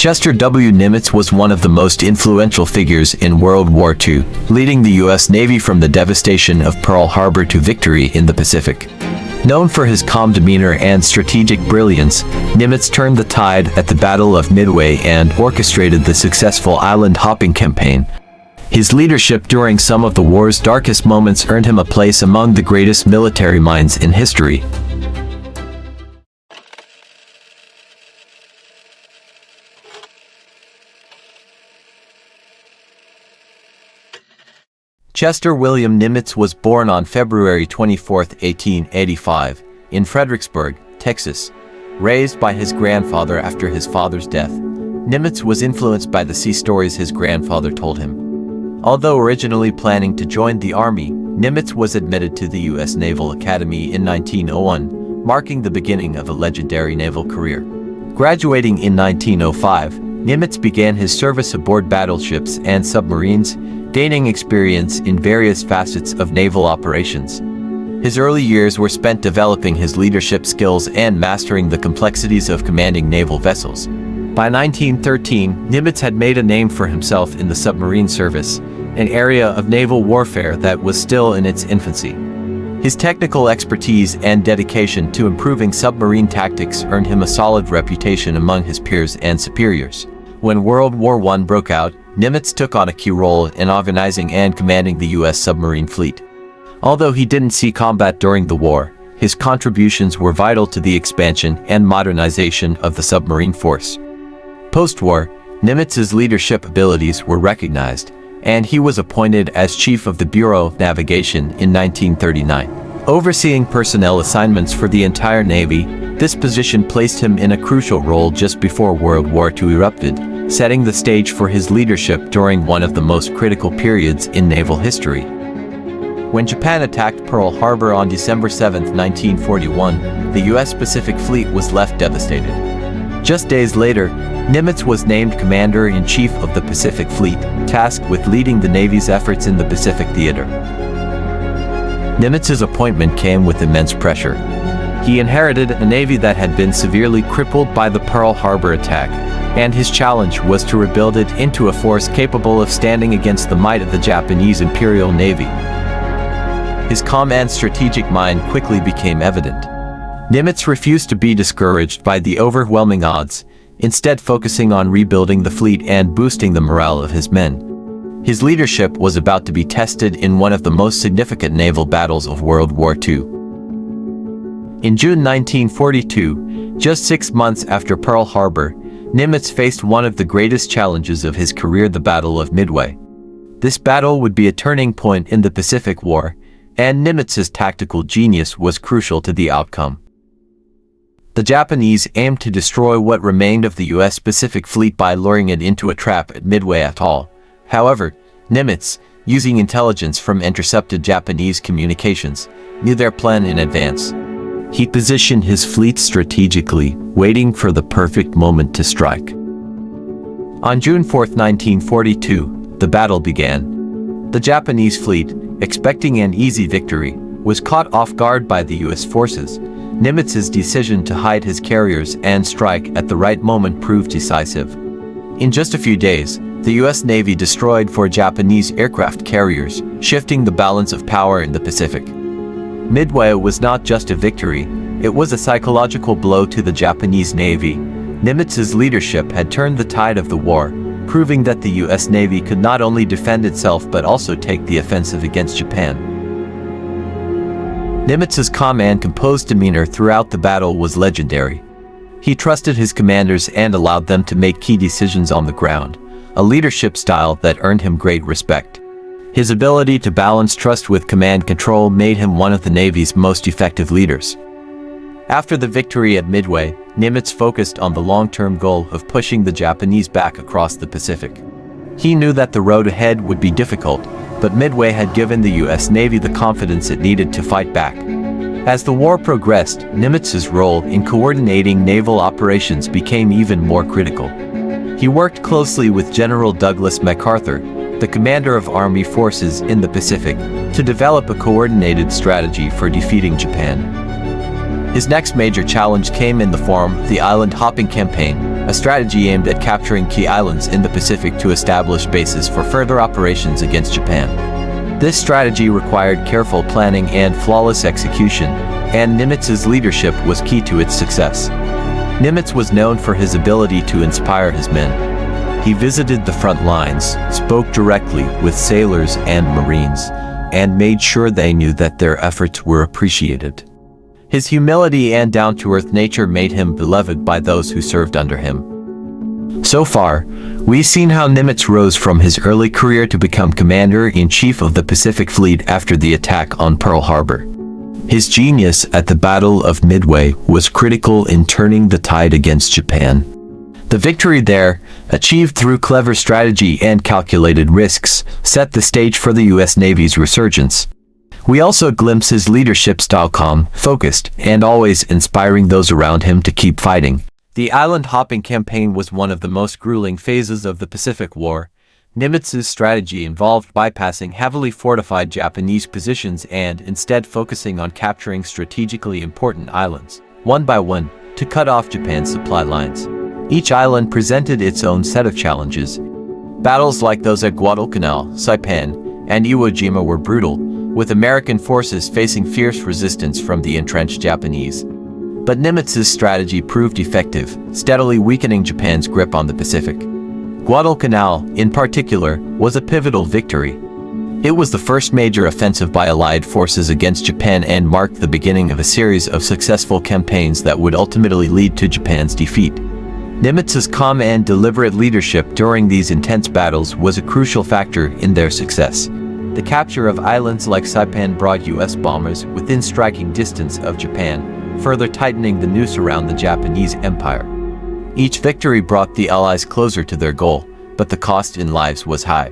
Chester W. Nimitz was one of the most influential figures in World War II, leading the U.S. Navy from the devastation of Pearl Harbor to victory in the Pacific. Known for his calm demeanor and strategic brilliance, Nimitz turned the tide at the Battle of Midway and orchestrated the successful island-hopping campaign. His leadership during some of the war's darkest moments earned him a place among the greatest military minds in history. Chester William Nimitz was born on February 24, 1885, in Fredericksburg, Texas. Raised by his grandfather after his father's death, Nimitz was influenced by the sea stories his grandfather told him. Although originally planning to join the Army, Nimitz was admitted to the U.S. Naval Academy in 1901, marking the beginning of a legendary naval career. Graduating in 1905, Nimitz began his service aboard battleships and submarines, gaining experience in various facets of naval operations. His early years were spent developing his leadership skills and mastering the complexities of commanding naval vessels. By 1913, Nimitz had made a name for himself in the submarine service, an area of naval warfare that was still in its infancy. His technical expertise and dedication to improving submarine tactics earned him a solid reputation among his peers and superiors. When World War I broke out, Nimitz took on a key role in organizing and commanding the U.S. submarine fleet. Although he didn't see combat during the war, his contributions were vital to the expansion and modernization of the submarine force. Post-war, Nimitz's leadership abilities were recognized, and he was appointed as Chief of the Bureau of Navigation in 1939. Overseeing personnel assignments for the entire Navy, this position placed him in a crucial role just before World War II erupted, setting the stage for his leadership during one of the most critical periods in naval history. When Japan attacked Pearl Harbor on December 7, 1941, the U.S. Pacific Fleet was left devastated. Just days later, Nimitz was named Commander-in-Chief of the Pacific Fleet, tasked with leading the Navy's efforts in the Pacific theater. Nimitz's appointment came with immense pressure. He inherited a Navy that had been severely crippled by the Pearl Harbor attack, and his challenge was to rebuild it into a force capable of standing against the might of the Japanese Imperial Navy. His calm and strategic mind quickly became evident. Nimitz refused to be discouraged by the overwhelming odds, instead focusing on rebuilding the fleet and boosting the morale of his men. His leadership was about to be tested in one of the most significant naval battles of World War II. In June 1942, just 6 months after Pearl Harbor, Nimitz faced one of the greatest challenges of his career, the Battle of Midway. This battle would be a turning point in the Pacific War, and Nimitz's tactical genius was crucial to the outcome. The Japanese aimed to destroy what remained of the U.S. Pacific Fleet by luring it into a trap at Midway Atoll. However, Nimitz, using intelligence from intercepted Japanese communications, knew their plan in advance. He positioned his fleet strategically, waiting for the perfect moment to strike. On June 4, 1942, the battle began. The Japanese fleet, expecting an easy victory, was caught off guard by the U.S. forces. Nimitz's decision to hide his carriers and strike at the right moment proved decisive. In just a few days, the U.S. Navy destroyed 4 Japanese aircraft carriers, shifting the balance of power in the Pacific. Midway was not just a victory, it was a psychological blow to the Japanese Navy. Nimitz's leadership had turned the tide of the war, proving that the U.S. Navy could not only defend itself but also take the offensive against Japan. Nimitz's calm and composed demeanor throughout the battle was legendary. He trusted his commanders and allowed them to make key decisions on the ground, a leadership style that earned him great respect. His ability to balance trust with command control made him one of the Navy's most effective leaders. After the victory at Midway, Nimitz focused on the long-term goal of pushing the Japanese back across the Pacific. He knew that the road ahead would be difficult, but Midway had given the U.S. Navy the confidence it needed to fight back. As the war progressed, Nimitz's role in coordinating naval operations became even more critical. He worked closely with General Douglas MacArthur, the commander of Army forces in the Pacific, to develop a coordinated strategy for defeating Japan. His next major challenge came in the form of the island-hopping campaign, a a strategy aimed at capturing key islands in the Pacific to establish bases for further operations against Japan. This strategy required careful planning and flawless execution, and Nimitz's leadership was key to its success. Nimitz was known for his ability to inspire his men. He visited the front lines, spoke directly with sailors and Marines, and made sure they knew that their efforts were appreciated. His humility and down-to-earth nature made him beloved by those who served under him. So far, we've seen how Nimitz rose from his early career to become Commander-in-Chief of the Pacific Fleet after the attack on Pearl Harbor. His genius at the Battle of Midway was critical in turning the tide against Japan. The victory there, achieved through clever strategy and calculated risks, set the stage for the U.S. Navy's resurgence. We also glimpse his leadership style: calm, focused, and always inspiring those around him to keep fighting. The island-hopping campaign was one of the most grueling phases of the Pacific War. Nimitz's strategy involved bypassing heavily fortified Japanese positions and instead focusing on capturing strategically important islands, one by one, to cut off Japan's supply lines. Each island presented its own set of challenges. Battles like those at Guadalcanal, Saipan, and Iwo Jima were brutal, with American forces facing fierce resistance from the entrenched Japanese. But Nimitz's strategy proved effective, steadily weakening Japan's grip on the Pacific. Guadalcanal, in particular, was a pivotal victory. It was the first major offensive by Allied forces against Japan and marked the beginning of a series of successful campaigns that would ultimately lead to Japan's defeat. Nimitz's calm and deliberate leadership during these intense battles was a crucial factor in their success. The capture of islands like Saipan brought U.S. bombers within striking distance of Japan, further tightening the noose around the Japanese Empire. Each victory brought the Allies closer to their goal, but the cost in lives was high.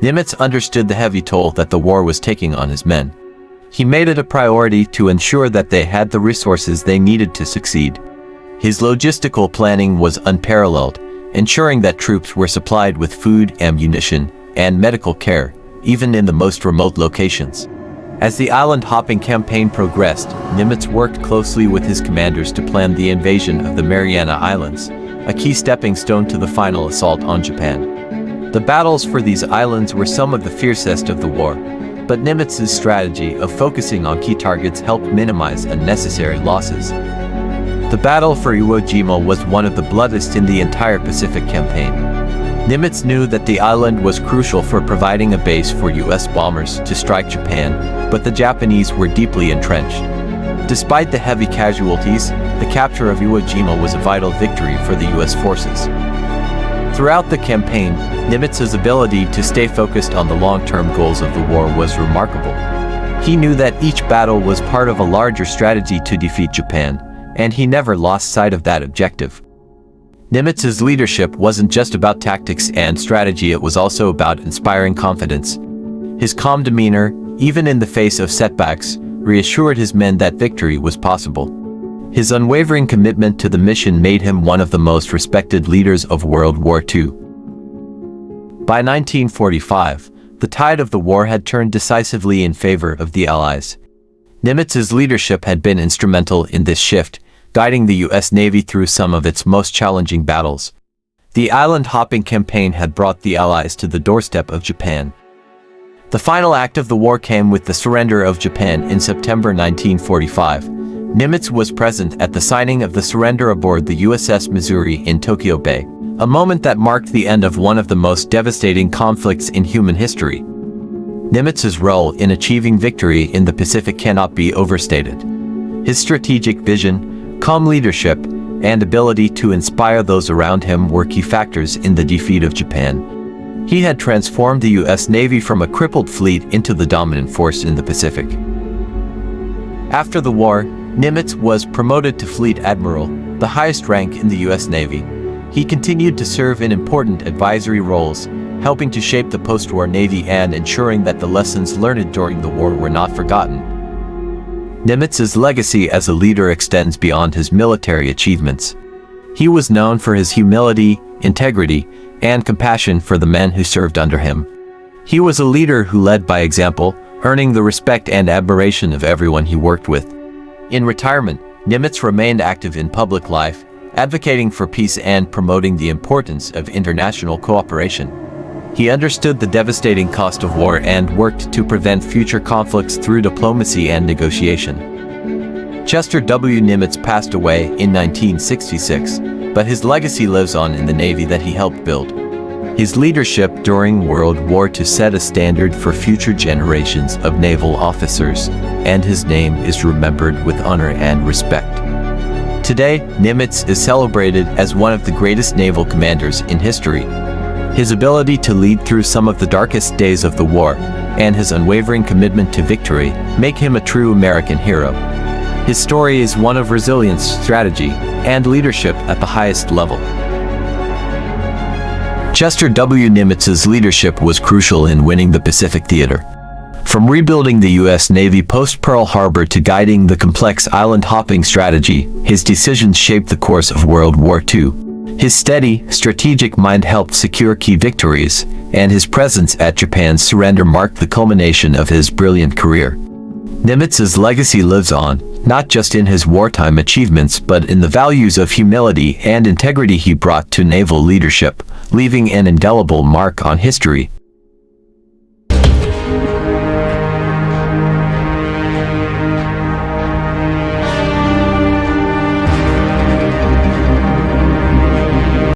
Nimitz understood the heavy toll that the war was taking on his men. He made it a priority to ensure that they had the resources they needed to succeed. His logistical planning was unparalleled, ensuring that troops were supplied with food, ammunition, and medical care, even in the most remote locations. As the island-hopping campaign progressed, Nimitz worked closely with his commanders to plan the invasion of the Mariana Islands, a key stepping stone to the final assault on Japan. The battles for these islands were some of the fiercest of the war, but Nimitz's strategy of focusing on key targets helped minimize unnecessary losses. The battle for Iwo Jima was one of the bloodiest in the entire Pacific campaign. Nimitz knew that the island was crucial for providing a base for U.S. bombers to strike Japan, but the Japanese were deeply entrenched. Despite the heavy casualties, the capture of Iwo Jima was a vital victory for the U.S. forces. Throughout the campaign, Nimitz's ability to stay focused on the long-term goals of the war was remarkable. He knew that each battle was part of a larger strategy to defeat Japan, and he never lost sight of that objective. Nimitz's leadership wasn't just about tactics and strategy, it was also about inspiring confidence. His calm demeanor, even in the face of setbacks, reassured his men that victory was possible. His unwavering commitment to the mission made him one of the most respected leaders of World War II. By 1945, the tide of the war had turned decisively in favor of the Allies. Nimitz's leadership had been instrumental in this shift, guiding the U.S. Navy through some of its most challenging battles. The island-hopping campaign had brought the Allies to the doorstep of Japan. The final act of the war came with the surrender of Japan in September 1945. Nimitz was present at the signing of the surrender aboard the USS Missouri in Tokyo Bay, a moment that marked the end of one of the most devastating conflicts in human history. Nimitz's role in achieving victory in the Pacific cannot be overstated. His strategic vision, calm leadership, and ability to inspire those around him were key factors in the defeat of Japan. He had transformed the U.S. Navy from a crippled fleet into the dominant force in the Pacific. After the war, Nimitz was promoted to Fleet Admiral, the highest rank in the U.S. Navy. He continued to serve in important advisory roles, helping to shape the post-war Navy and ensuring that the lessons learned during the war were not forgotten. Nimitz's legacy as a leader extends beyond his military achievements. He was known for his humility, integrity, and compassion for the men who served under him. He was a leader who led by example, earning the respect and admiration of everyone he worked with. In retirement, Nimitz remained active in public life, advocating for peace and promoting the importance of international cooperation. He understood the devastating cost of war and worked to prevent future conflicts through diplomacy and negotiation. Chester W. Nimitz passed away in 1966, but his legacy lives on in the Navy that he helped build. His leadership during World War II set a standard for future generations of naval officers, and his name is remembered with honor and respect. Today, Nimitz is celebrated as one of the greatest naval commanders in history. His ability to lead through some of the darkest days of the war, and his unwavering commitment to victory, make him a true American hero. His story is one of resilience, strategy, and leadership at the highest level. Chester W. Nimitz's leadership was crucial in winning the Pacific theater. From rebuilding the U.S. Navy post-Pearl Harbor to guiding the complex island-hopping strategy, his decisions shaped the course of World War II. His steady, strategic mind helped secure key victories, and his presence at Japan's surrender marked the culmination of his brilliant career. Nimitz's legacy lives on, not just in his wartime achievements but in the values of humility and integrity he brought to naval leadership, leaving an indelible mark on history.